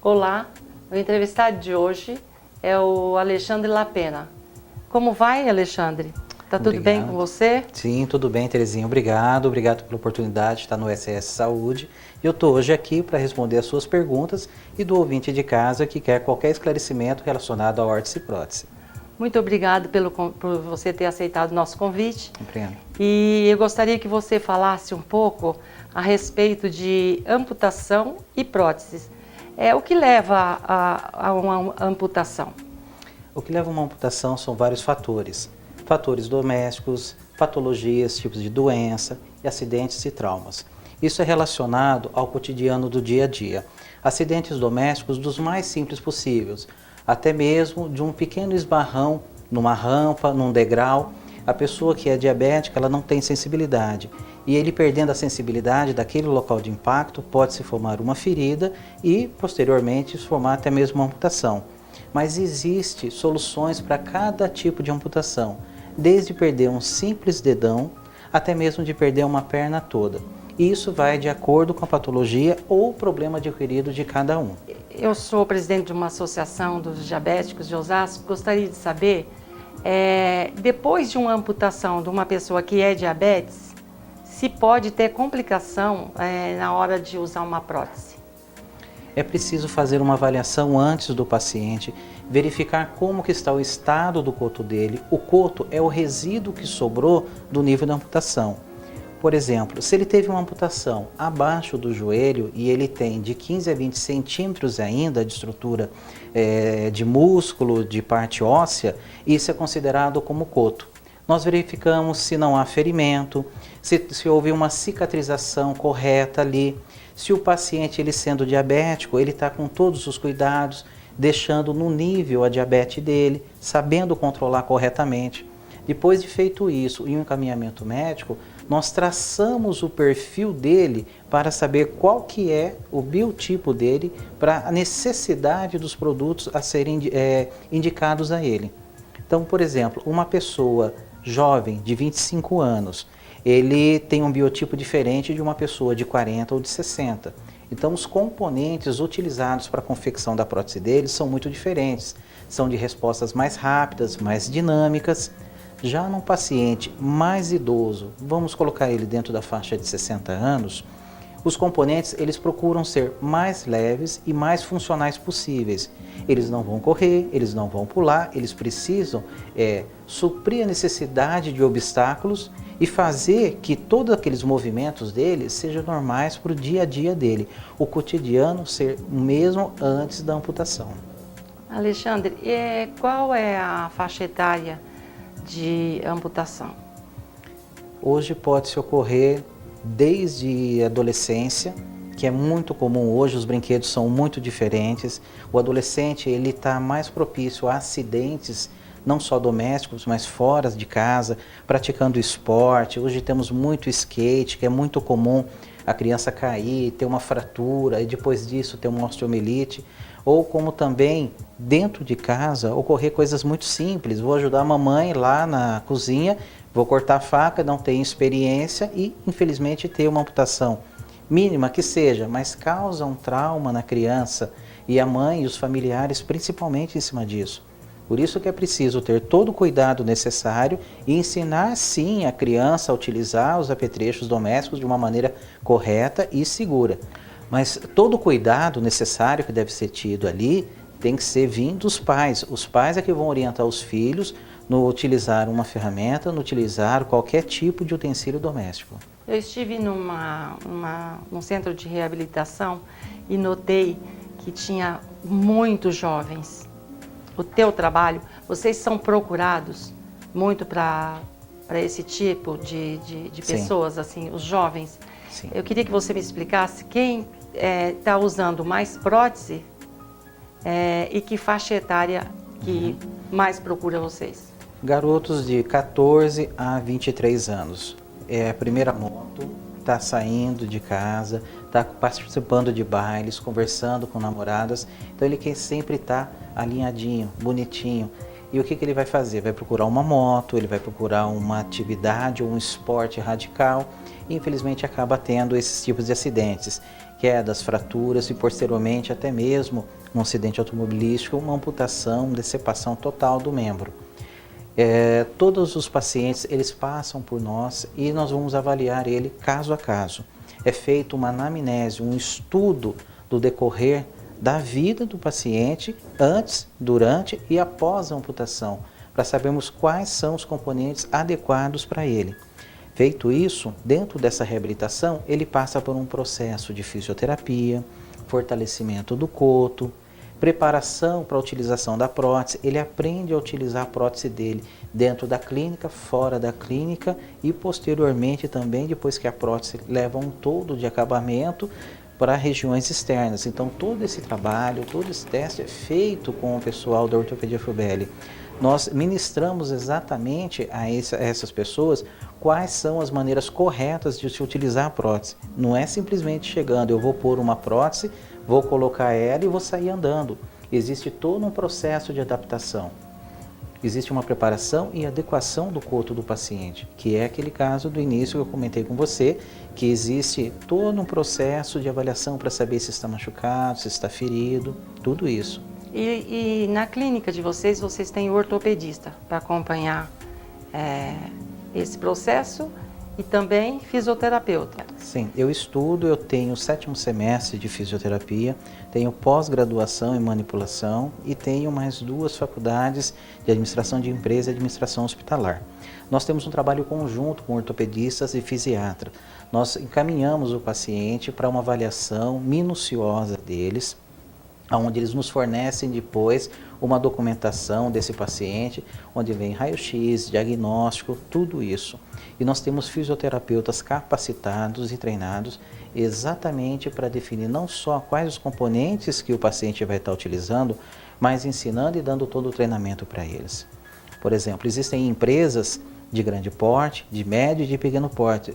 Olá, o entrevistado de hoje é o Alexandre Lapena. Como vai, Alexandre? Tá tudo bem com você? Sim, tudo bem, Terezinha. Obrigado pela oportunidade de estar no SS Saúde. Eu estou hoje aqui para responder as suas perguntas e do ouvinte de casa que quer qualquer esclarecimento relacionado à órtese e prótese. Muito obrigado por você ter aceitado o nosso convite. Compreendo. E eu gostaria que você falasse um pouco a respeito de amputação e próteses. O que leva a uma amputação? O que leva a uma amputação são vários fatores. Fatores domésticos, patologias, tipos de doença, acidentes e traumas. Isso é relacionado ao cotidiano do dia a dia. Acidentes domésticos dos mais simples possíveis, até mesmo de um pequeno esbarrão numa rampa, num degrau. A pessoa que é diabética, ela não tem sensibilidade. E ele perdendo a sensibilidade daquele local de impacto, pode se formar uma ferida e, posteriormente, se formar até mesmo uma amputação. Mas existem soluções para cada tipo de amputação, desde perder um simples dedão, até mesmo de perder uma perna toda. Isso vai de acordo com a patologia ou problema adquirido de cada um. Eu sou presidente de uma associação dos diabéticos de Osasco. Gostaria de saber, depois de uma amputação de uma pessoa que é diabetes, se pode ter complicação na hora de usar uma prótese? É preciso fazer uma avaliação antes do paciente, verificar como que está o estado do coto dele. O coto é o resíduo que sobrou do nível da amputação. Por exemplo, se ele teve uma amputação abaixo do joelho e ele tem de 15 a 20 centímetros ainda de estrutura de músculo, de parte óssea, isso é considerado como coto. Nós verificamos se não há ferimento, se houve uma cicatrização correta ali, se o paciente, ele sendo diabético, ele está com todos os cuidados, deixando no nível a diabetes dele, sabendo controlar corretamente. Depois de feito isso e um encaminhamento médico, nós traçamos o perfil dele para saber qual que é o biotipo dele para a necessidade dos produtos a serem indicados a ele. Então, por exemplo, uma pessoa jovem de 25 anos, ele tem um biotipo diferente de uma pessoa de 40 ou de 60. Então, os componentes utilizados para a confecção da prótese dele são muito diferentes. São de respostas mais rápidas, mais dinâmicas. Já num paciente mais idoso, vamos colocar ele dentro da faixa de 60 anos, os componentes eles procuram ser mais leves e mais funcionais possíveis. Eles não vão correr, eles não vão pular, eles precisam suprir a necessidade de obstáculos e fazer que todos aqueles movimentos dele sejam normais para o dia a dia dele, o cotidiano ser o mesmo antes da amputação. Alexandre, qual é a faixa etária de amputação? Hoje pode-se ocorrer desde a adolescência, que é muito comum hoje, os brinquedos são muito diferentes. O adolescente ele está mais propício a acidentes, não só domésticos, mas fora de casa, praticando esporte. Hoje temos muito skate, que é muito comum a criança cair, ter uma fratura e depois disso ter uma osteomielite. Ou como também dentro de casa ocorrer coisas muito simples. Vou ajudar a mamãe lá na cozinha, vou cortar a faca, não tenho experiência e infelizmente ter uma amputação mínima que seja, mas causa um trauma na criança e a mãe e os familiares principalmente em cima disso. Por isso que é preciso ter todo o cuidado necessário e ensinar sim a criança a utilizar os apetrechos domésticos de uma maneira correta e segura. Mas todo o cuidado necessário que deve ser tido ali tem que ser vindo dos pais. Os pais é que vão orientar os filhos no utilizar uma ferramenta, no utilizar qualquer tipo de utensílio doméstico. Eu estive num centro de reabilitação e notei que tinha muitos jovens. O teu trabalho, vocês são procurados muito para esse tipo de pessoas, assim, os jovens. Sim. Eu queria que você me explicasse quem está usando mais prótese e que faixa etária que mais procura vocês. Garotos de 14 a 23 anos. É a primeira moto, está saindo de casa, está participando de bailes, conversando com namoradas. Então ele quer sempre estar alinhadinho, bonitinho. E o que ele vai fazer? Vai procurar uma moto, ele vai procurar uma atividade ou um esporte radical e infelizmente acaba tendo esses tipos de acidentes. quedas, fraturas e posteriormente até mesmo um acidente automobilístico, uma amputação, decepação total do membro. Todos os pacientes, eles passam por nós e nós vamos avaliar ele caso a caso. É feito uma anamnese, um estudo do decorrer da vida do paciente antes, durante e após a amputação, para sabermos quais são os componentes adequados para ele. Feito isso, dentro dessa reabilitação, ele passa por um processo de fisioterapia, fortalecimento do coto, preparação para a utilização da prótese. Ele aprende a utilizar a prótese dele dentro da clínica, fora da clínica e posteriormente também, depois que a prótese leva um todo de acabamento, para regiões externas. Então todo esse trabalho, todo esse teste é feito com o pessoal da Ortopedia Fubelli. Nós ministramos exatamente a essas pessoas quais são as maneiras corretas de se utilizar a prótese. Não é simplesmente chegando, eu vou pôr uma prótese, vou colocar ela e vou sair andando. Existe todo um processo de adaptação. Existe uma preparação e adequação do coto do paciente, que é aquele caso do início que eu comentei com você, que existe todo um processo de avaliação para saber se está machucado, se está ferido, tudo isso. E na clínica de vocês, vocês têm o ortopedista para acompanhar esse processo e também fisioterapeuta? Sim, eu tenho o 7º semestre de fisioterapia, tenho pós-graduação em manipulação e tenho mais 2 faculdades de administração de empresa e administração hospitalar. Nós temos um trabalho conjunto com ortopedistas e fisiatras. Nós encaminhamos o paciente para uma avaliação minuciosa deles, onde eles nos fornecem depois uma documentação desse paciente, onde vem raio-x, diagnóstico, tudo isso. E nós temos fisioterapeutas capacitados e treinados exatamente para definir não só quais os componentes que o paciente vai estar utilizando, mas ensinando e dando todo o treinamento para eles. Por exemplo, existem empresas de grande porte, de médio e de pequeno porte.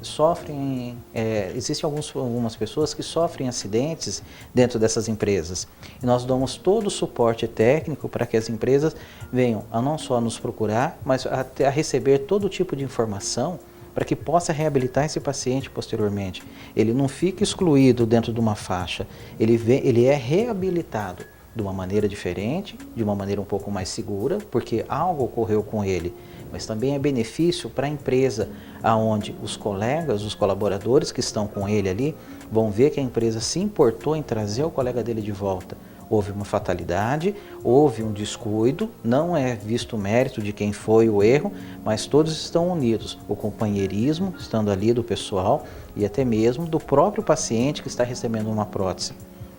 Existem algumas pessoas que sofrem acidentes dentro dessas empresas. E nós damos todo o suporte técnico para que as empresas venham a não só nos procurar, mas a receber todo tipo de informação para que possa reabilitar esse paciente posteriormente. Ele não fica excluído dentro de uma faixa, ele é reabilitado de uma maneira diferente, de uma maneira um pouco mais segura, porque algo ocorreu com ele. Mas também é benefício para a empresa, aonde os colegas, os colaboradores que estão com ele ali, vão ver que a empresa se importou em trazer o colega dele de volta. Houve uma fatalidade, houve um descuido, não é visto o mérito de quem foi o erro, mas todos estão unidos. O companheirismo, estando ali do pessoal e até mesmo do próprio paciente que está recebendo uma prótese.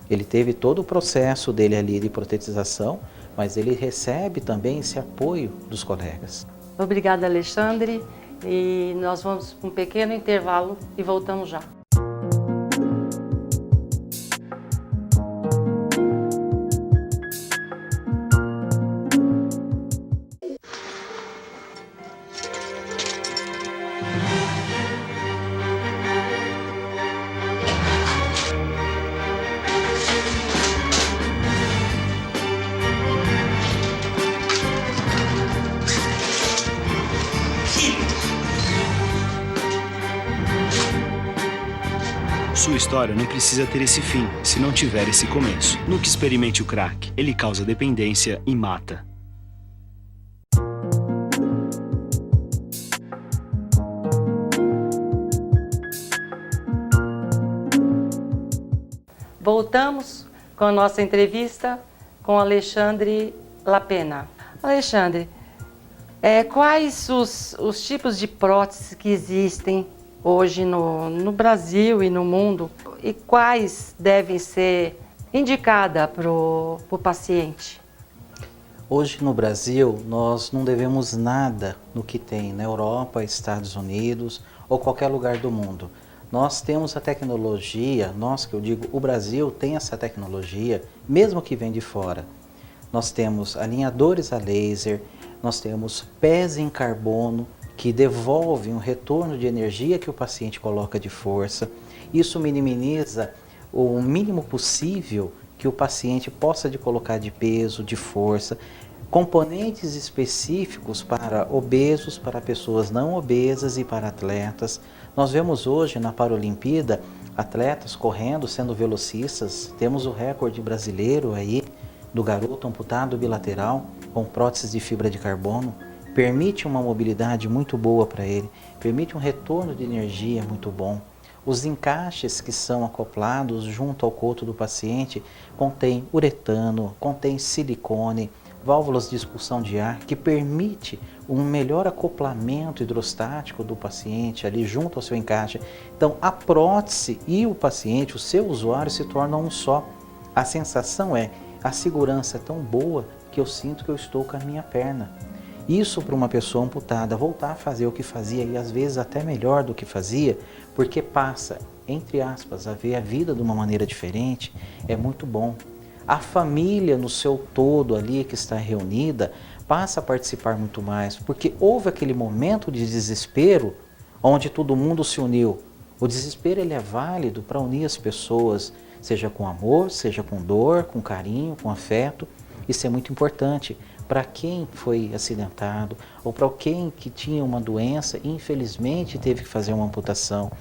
Ele teve todo o processo dele ali de protetização, mas ele recebe também esse apoio dos colegas. Obrigada, Alexandre. E nós vamos para um pequeno intervalo e voltamos já. Sua história não precisa ter esse fim, se não tiver esse começo. Nunca experimente o crack. Ele causa dependência e mata. Voltamos com a nossa entrevista com Alexandre Lapena. Alexandre, quais os tipos de próteses que existem hoje no Brasil e no mundo e quais devem ser indicadas para o paciente? Hoje no Brasil nós não devemos nada no que tem na Europa, Estados Unidos ou qualquer lugar do mundo. Nós temos a tecnologia, o Brasil tem essa tecnologia, mesmo que vem de fora. Nós temos alinhadores a laser, nós temos pés em carbono, que devolve um retorno de energia que o paciente coloca de força. Isso minimiza o mínimo possível que o paciente possa de colocar de peso, de força. componentes específicos para obesos, para pessoas não obesas e para atletas. Nós vemos hoje na Paralimpíada atletas correndo, sendo velocistas. Temos o recorde brasileiro aí do garoto amputado bilateral com próteses de fibra de carbono. Permite uma mobilidade muito boa para ele, permite um retorno de energia muito bom. Os encaixes que são acoplados junto ao coto do paciente contém uretano, contém silicone, válvulas de expulsão de ar, que permite um melhor acoplamento hidrostático do paciente ali junto ao seu encaixe. Então a prótese e o paciente, o seu usuário, se tornam um só. A sensação é, a segurança é tão boa que eu sinto que eu estou com a minha perna. Isso para uma pessoa amputada voltar a fazer o que fazia e às vezes até melhor do que fazia, porque passa, entre aspas, a ver a vida de uma maneira diferente, é muito bom. A família no seu todo ali que está reunida passa a participar muito mais, porque houve aquele momento de desespero onde todo mundo se uniu. O desespero ele é válido para unir as pessoas, seja com amor, seja com dor, com carinho, com afeto. Isso é muito importante para quem foi acidentado ou para quem que tinha uma doença e infelizmente teve que fazer uma amputação.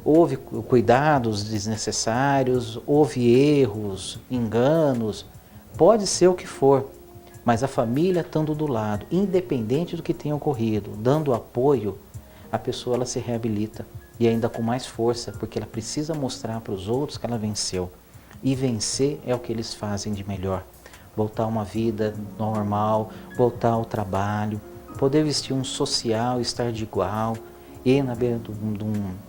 Houve cuidados desnecessários, houve erros, enganos, pode ser o que for, mas a família estando do lado, independente do que tenha ocorrido, dando apoio, a pessoa ela se reabilita e ainda com mais força, porque ela precisa mostrar para os outros que ela venceu. E vencer é o que eles fazem de melhor. Voltar a uma vida normal, voltar ao trabalho, poder vestir um social, estar de igual, ir na beira de um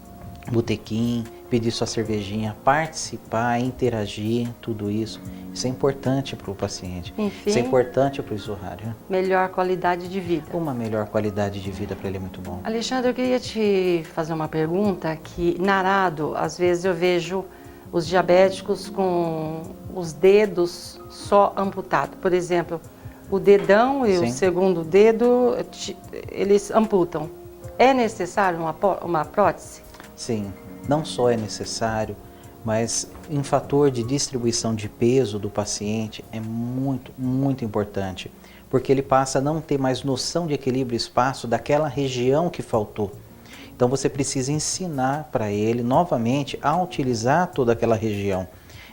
botequim, pedir sua cervejinha, participar, interagir, tudo isso. Isso é importante para o paciente. Enfim, isso é importante para o usuário. Melhor qualidade de vida. Uma melhor qualidade de vida para ele é muito bom. Alexandre, eu queria te fazer uma pergunta que na Arado, às vezes eu vejo os diabéticos com os dedos só amputados. Por exemplo, o dedão e o segundo dedo, eles amputam. É necessário uma prótese? Sim, não só é necessário, mas em fator de distribuição de peso do paciente é muito, muito importante, porque ele passa a não ter mais noção de equilíbrio e espaço daquela região que faltou. Então você precisa ensinar para ele novamente a utilizar toda aquela região.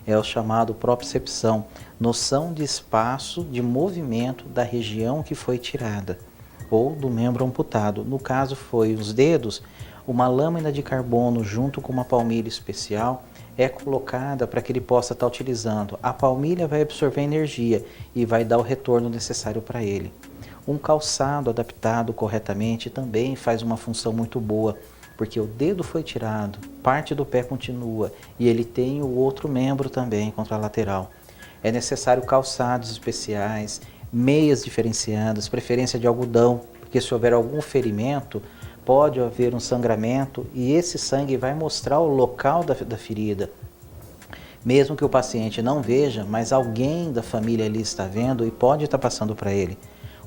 É o chamado propriocepção, noção de espaço, de movimento da região que foi tirada, ou do membro amputado. No caso foi os dedos, uma lâmina de carbono junto com uma palmilha especial é colocada para que ele possa estar utilizando. A palmilha vai absorver energia e vai dar o retorno necessário para ele. Um calçado adaptado corretamente também faz uma função muito boa, porque o dedo foi tirado, parte do pé continua e ele tem o outro membro também contralateral. É necessário calçados especiais, meias diferenciadas, preferência de algodão, porque se houver algum ferimento, pode haver um sangramento e esse sangue vai mostrar o local da ferida. Mesmo que o paciente não veja, mas alguém da família ali está vendo e pode estar passando para ele.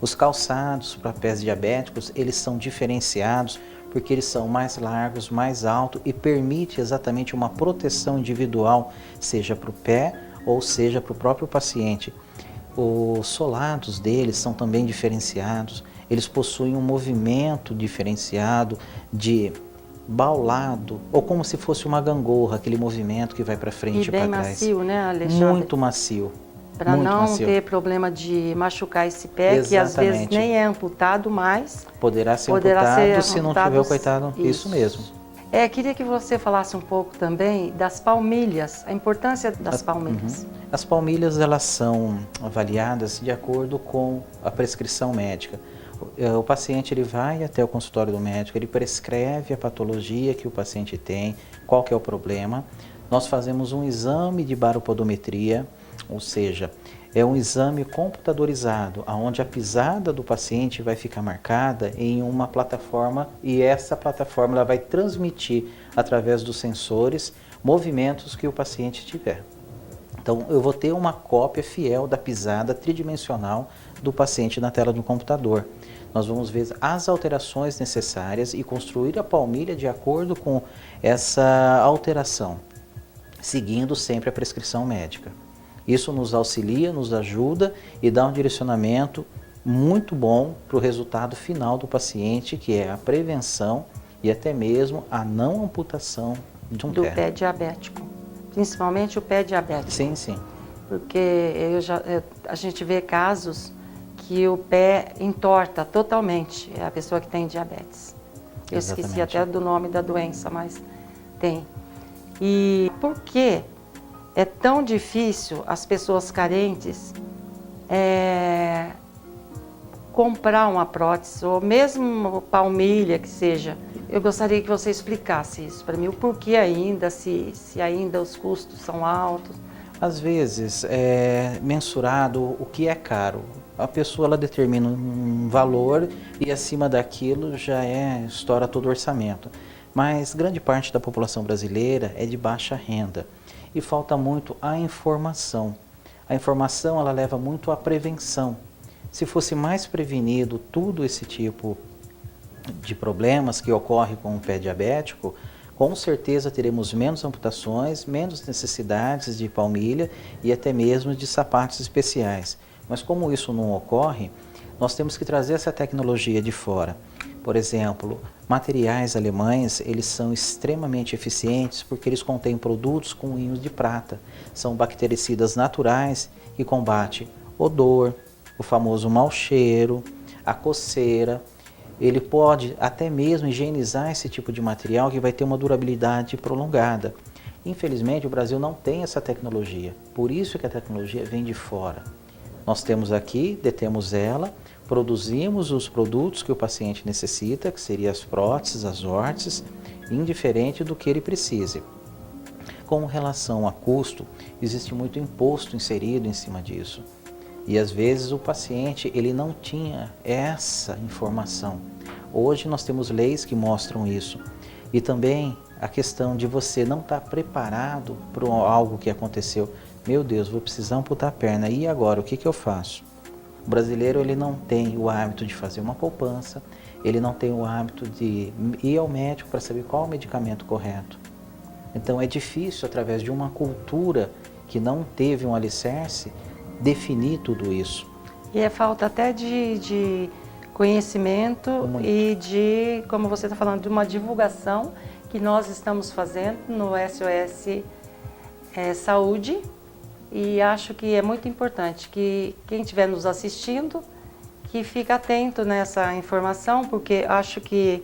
Os calçados para pés diabéticos, eles são diferenciados porque eles são mais largos, mais altos e permite exatamente uma proteção individual, seja para o pé ou seja para o próprio paciente. Os solados deles são também diferenciados, eles possuem um movimento diferenciado de baulado, ou como se fosse uma gangorra, aquele movimento que vai para frente e para trás. E bem macio, né, Alexandre? Muito macio. Para não ter problema de machucar esse pé, exatamente, que às vezes nem é amputado, mas poderá ser amputado se não tiver o coitado. Isso mesmo. Queria que você falasse um pouco também das palmilhas, a importância das palmilhas. As palmilhas, elas são avaliadas de acordo com a prescrição médica. O paciente ele vai até o consultório do médico, ele prescreve a patologia que o paciente tem, qual que é o problema. Nós fazemos um exame de baropodometria, ou seja, é um exame computadorizado, onde a pisada do paciente vai ficar marcada em uma plataforma e essa plataforma ela vai transmitir através dos sensores movimentos que o paciente tiver. Então eu vou ter uma cópia fiel da pisada tridimensional do paciente na tela do computador. Nós vamos ver as alterações necessárias e construir a palmilha de acordo com essa alteração, seguindo sempre a prescrição médica. Isso nos auxilia, nos ajuda e dá um direcionamento muito bom para o resultado final do paciente, que é a prevenção e até mesmo a não amputação de um Do pé. pé diabético, principalmente o pé diabético. Sim, sim. Porque a gente vê casos que o pé entorta totalmente, é a pessoa que tem diabetes. Eu esqueci Exatamente. até do nome da doença, mas tem. E por que é tão difícil as pessoas carentes comprar uma prótese, ou mesmo palmilha que seja? Eu gostaria que você explicasse isso para mim, o porquê ainda, se ainda os custos são altos. Às vezes, é mensurado o que é caro. A pessoa ela determina um valor e acima daquilo já estoura todo o orçamento. Mas grande parte da população brasileira é de baixa renda e falta muito a informação. A informação ela leva muito à prevenção. Se fosse mais prevenido tudo esse tipo de problemas que ocorre com o pé diabético, com certeza teremos menos amputações, menos necessidades de palmilha e até mesmo de sapatos especiais. Mas como isso não ocorre, nós temos que trazer essa tecnologia de fora. Por exemplo, materiais alemães, eles são extremamente eficientes porque eles contêm produtos com íons de prata. São bactericidas naturais que combatem odor, o famoso mau cheiro, a coceira. Ele pode até mesmo higienizar esse tipo de material que vai ter uma durabilidade prolongada. Infelizmente, o Brasil não tem essa tecnologia, por isso que a tecnologia vem de fora. Nós temos aqui, detemos ela, produzimos os produtos que o paciente necessita, que seriam as próteses, as órteses, indiferente do que ele precise. Com relação a custo, existe muito imposto inserido em cima disso. E às vezes o paciente ele não tinha essa informação. Hoje nós temos leis que mostram isso. E também a questão de você não estar preparado para algo que aconteceu. Meu Deus, vou precisar amputar a perna, e agora, o que eu faço? O brasileiro ele não tem o hábito de fazer uma poupança, ele não tem o hábito de ir ao médico para saber qual é o medicamento correto. Então é difícil, através de uma cultura que não teve um alicerce, definir tudo isso. E é falta até de conhecimento e de, como você está falando, de uma divulgação que nós estamos fazendo no SOS Saúde, e acho que é muito importante que quem estiver nos assistindo que fique atento nessa informação, porque acho que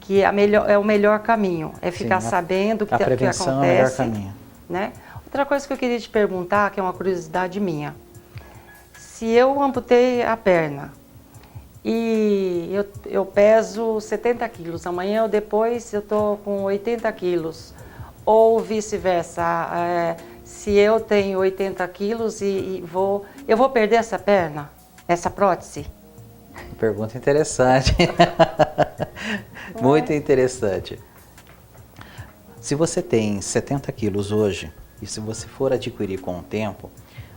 é o melhor caminho, é ficar sabendo o que acontece. A prevenção é o melhor caminho. Né? Outra coisa que eu queria te perguntar, que é uma curiosidade minha, se eu amputei a perna e eu peso 70 quilos, amanhã ou depois eu estou com 80 quilos, ou vice-versa, se eu tenho 80 quilos eu vou perder essa perna, essa prótese? Pergunta interessante, muito interessante. Se você tem 70 quilos hoje, e se você for adquirir com o tempo,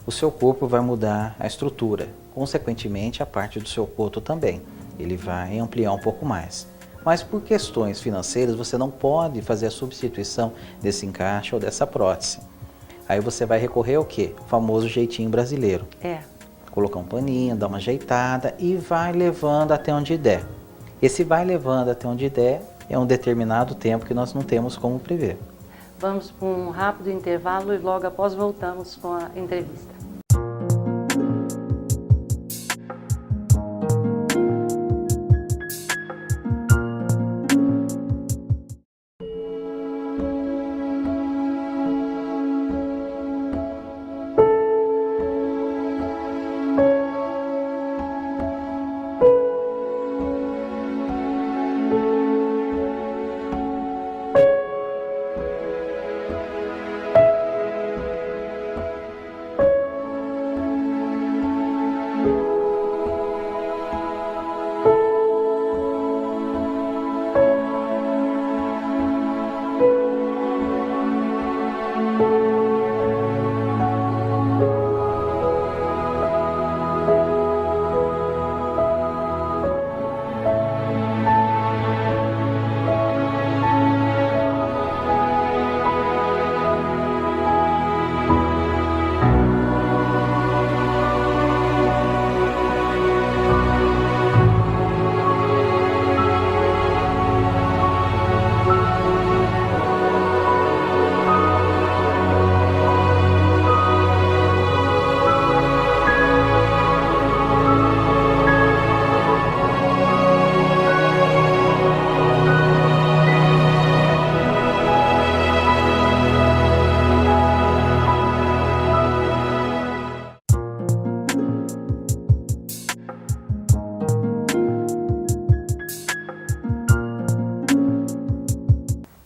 o seu corpo vai mudar a estrutura. Consequentemente, a parte do seu coto também. Ele vai ampliar um pouco mais. Mas por questões financeiras, você não pode fazer a substituição desse encaixe ou dessa prótese. Aí você vai recorrer ao quê? O famoso jeitinho brasileiro. Colocar um paninho, dar uma ajeitada e vai levando até onde der. Esse vai levando até onde der é um determinado tempo que nós não temos como prever. Vamos para um rápido intervalo e logo após voltamos com a entrevista.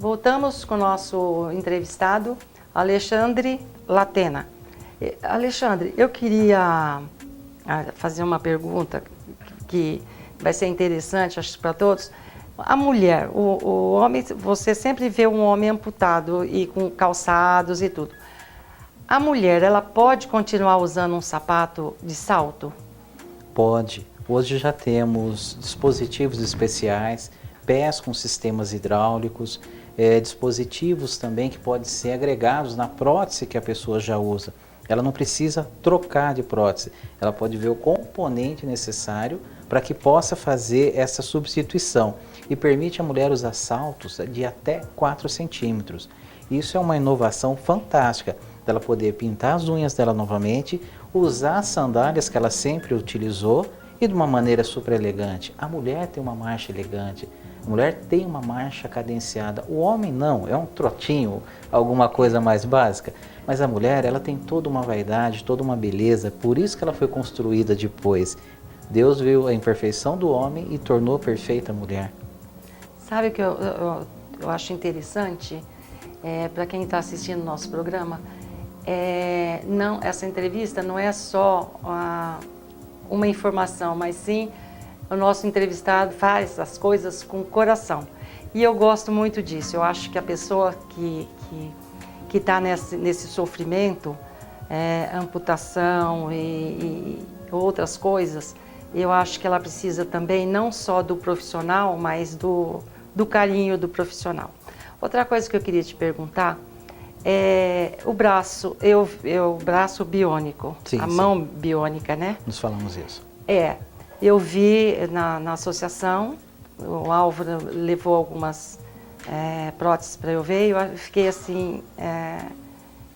Voltamos com o nosso entrevistado, Alexandre Latena. Alexandre, eu queria fazer uma pergunta que vai ser interessante, acho, para todos. A mulher, o homem, você sempre vê um homem amputado e com calçados e tudo. A mulher, ela pode continuar usando um sapato de salto? Pode. Hoje já temos dispositivos especiais, pés com sistemas hidráulicos, dispositivos também que podem ser agregados na prótese que a pessoa já usa. Ela não precisa trocar de prótese, ela pode ver o componente necessário para que possa fazer essa substituição e permite a mulher usar saltos de até 4 centímetros. Isso é uma inovação fantástica, dela poder pintar as unhas dela novamente, usar as sandálias que ela sempre utilizou e de uma maneira super elegante. A mulher tem uma marcha elegante, a mulher tem uma marcha cadenciada, o homem não, é um trotinho, alguma coisa mais básica. Mas a mulher, ela tem toda uma vaidade, toda uma beleza, por isso que ela foi construída depois. Deus viu a imperfeição do homem e tornou perfeita a mulher. Sabe o que eu acho interessante, para quem está assistindo o nosso programa, não, essa entrevista não é só uma informação, mas sim o nosso entrevistado faz as coisas com o coração. E eu gosto muito disso, eu acho que a pessoa que está nesse sofrimento, amputação e outras coisas, eu acho que ela precisa também não só do profissional, mas do carinho do profissional. Outra coisa que eu queria te perguntar é o braço, o braço biônico, sim, mão biônica, né? Nós falamos isso. Eu vi na associação, o Álvaro levou algumas próteses para eu ver, e eu fiquei assim,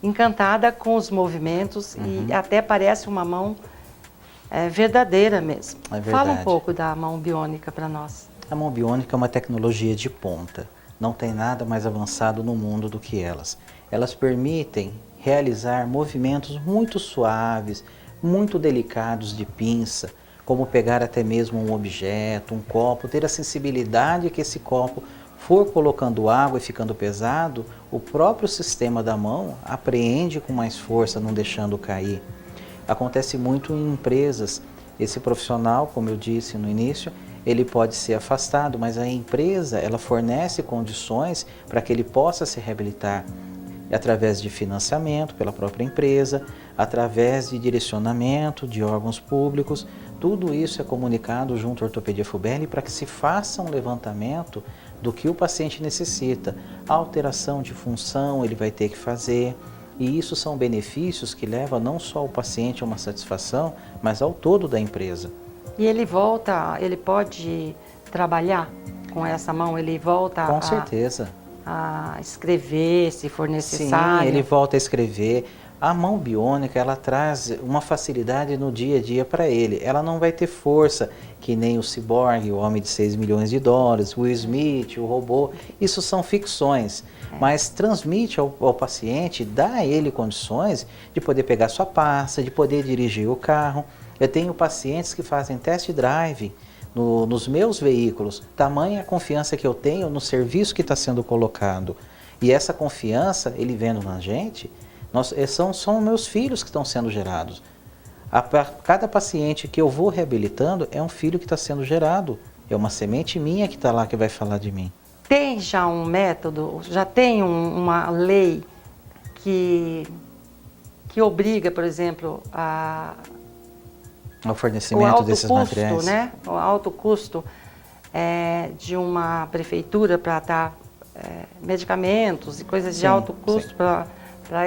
encantada com os movimentos e até parece uma mão verdadeira mesmo. É verdade. Fala um pouco da mão biônica para nós. A mão biônica é uma tecnologia de ponta. Não tem nada mais avançado no mundo do que elas. Elas permitem realizar movimentos muito suaves, muito delicados de pinça, como pegar até mesmo um objeto, um copo, ter a sensibilidade que esse copo for colocando água e ficando pesado, o próprio sistema da mão apreende com mais força, não deixando cair. Acontece muito em empresas. Esse profissional, como eu disse no início, ele pode ser afastado, mas a empresa ela fornece condições para que ele possa se reabilitar através de financiamento pela própria empresa, através de direcionamento de órgãos públicos. Tudo isso é comunicado junto à Ortopedia Fubelli para que se faça um levantamento do que o paciente necessita. A alteração de função ele vai ter que fazer. E isso são benefícios que levam não só ao paciente a uma satisfação, mas ao todo da empresa. E ele pode trabalhar com essa mão? Ele volta com certeza a escrever, se for necessário? Sim, ele volta a escrever. A mão biônica, ela traz uma facilidade no dia a dia para ele. Ela não vai ter força, que nem o ciborgue, o homem de 6 milhões de dólares, o Will Smith, o robô. Isso são ficções, mas transmite ao paciente, dá a ele condições de poder pegar sua pasta, de poder dirigir o carro. Eu tenho pacientes que fazem test drive nos meus veículos, tamanha a confiança que eu tenho no serviço que está sendo colocado. E essa confiança, ele vendo na gente, são meus filhos que estão sendo gerados. Cada paciente que eu vou reabilitando é um filho que está sendo gerado. É uma semente minha que está lá que vai falar de mim. Tem já um método, já tem uma lei que obriga, por exemplo, ao fornecimento desses materiais? Né? O alto custo de uma prefeitura para dar medicamentos e coisas de alto custo para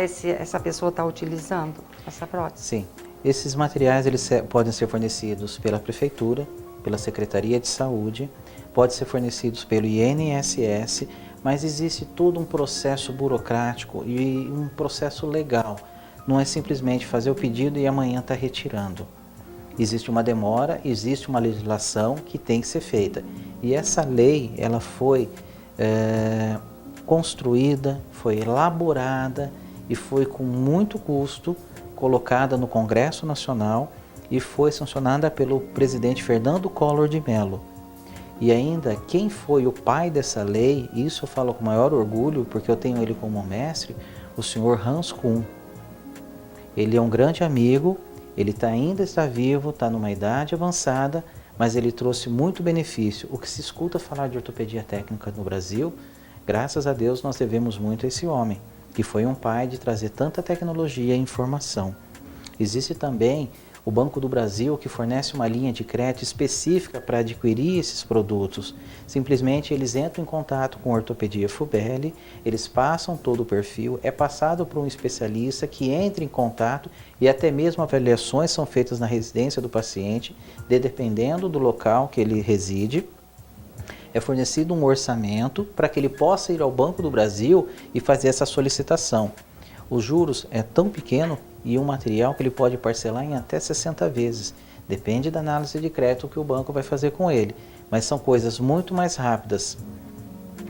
essa pessoa estar utilizando essa prótese? Sim. Esses materiais eles podem ser fornecidos pela prefeitura, pela Secretaria de Saúde, pode ser fornecidos pelo INSS, mas existe todo um processo burocrático e um processo legal. Não é simplesmente fazer o pedido e amanhã estar retirando. Existe uma demora, existe uma legislação que tem que ser feita. E essa lei, ela foi construída, foi elaborada e foi com muito custo colocada no Congresso Nacional e foi sancionada pelo presidente Fernando Collor de Mello. E ainda, quem foi o pai dessa lei, isso eu falo com maior orgulho, porque eu tenho ele como mestre, o senhor Hans Kuhn. Ele é um grande amigo, ele ainda está vivo, está numa idade avançada, mas ele trouxe muito benefício. O que se escuta falar de ortopedia técnica no Brasil, graças a Deus nós devemos muito a esse homem, que foi um pai de trazer tanta tecnologia e informação. Existe também o Banco do Brasil, que fornece uma linha de crédito específica para adquirir esses produtos. Simplesmente eles entram em contato com a Ortopedia Fubelli, eles passam todo o perfil, é passado por um especialista que entra em contato e até mesmo avaliações são feitas na residência do paciente, dependendo do local que ele reside. É fornecido um orçamento para que ele possa ir ao Banco do Brasil e fazer essa solicitação. Os juros é tão pequeno e um material que ele pode parcelar em até 60 vezes. Depende da análise de crédito que o banco vai fazer com ele. Mas são coisas muito mais rápidas.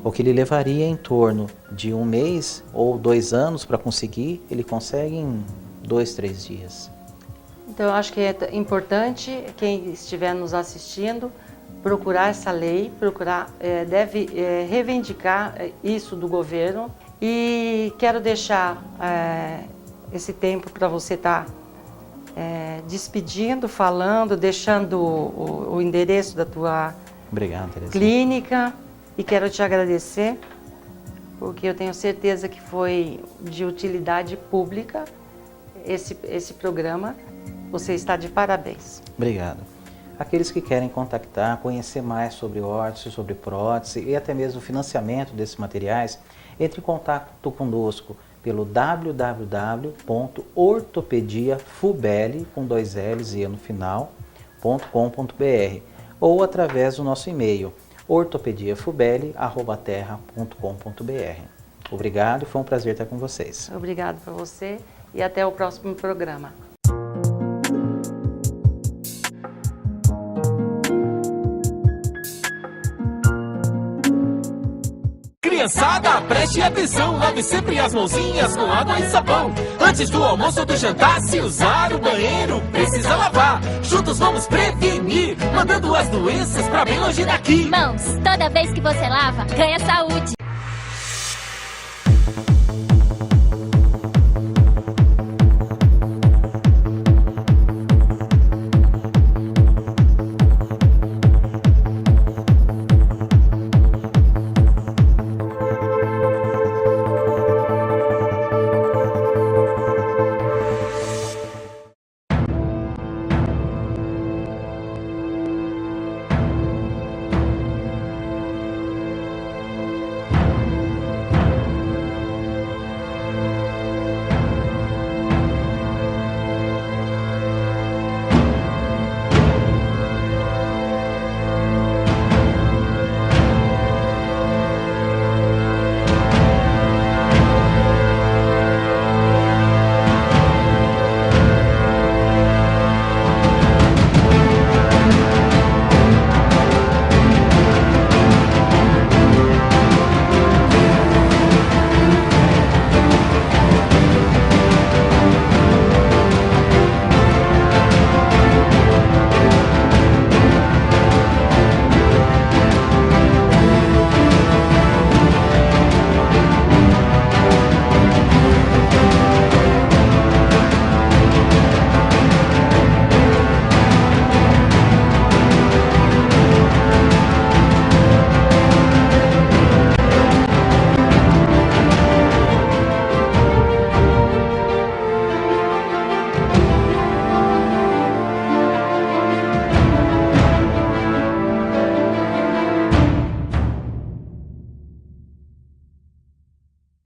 O que ele levaria em torno de 1 mês ou 2 anos para conseguir, ele consegue em 2, 3 dias. Então, eu acho que é importante quem estiver nos assistindo procurar essa lei, deve reivindicar isso do governo. E quero deixar esse tempo para você estar despedindo, falando, deixando o endereço da tua Obrigado, Tereza. clínica. E quero te agradecer, porque eu tenho certeza que foi de utilidade pública esse programa. Você está de parabéns. Obrigado. Aqueles que querem contactar, conhecer mais sobre órtese, sobre prótese e até mesmo o financiamento desses materiais, entre em contato conosco pelo www.ortopediafubelli, com 2 L's e E no final, .com.br, ou através do nosso e-mail, ortopediafubelli@terra.com.br. Obrigado e foi um prazer estar com vocês. Obrigado para você e até o próximo programa. Criançada, preste atenção, lave sempre as mãozinhas com água e sabão. Antes do almoço ou do jantar, se usar o banheiro, precisa lavar. Juntos vamos prevenir, mandando as doenças pra bem longe daqui. Mãos, toda vez que você lava, ganha saúde.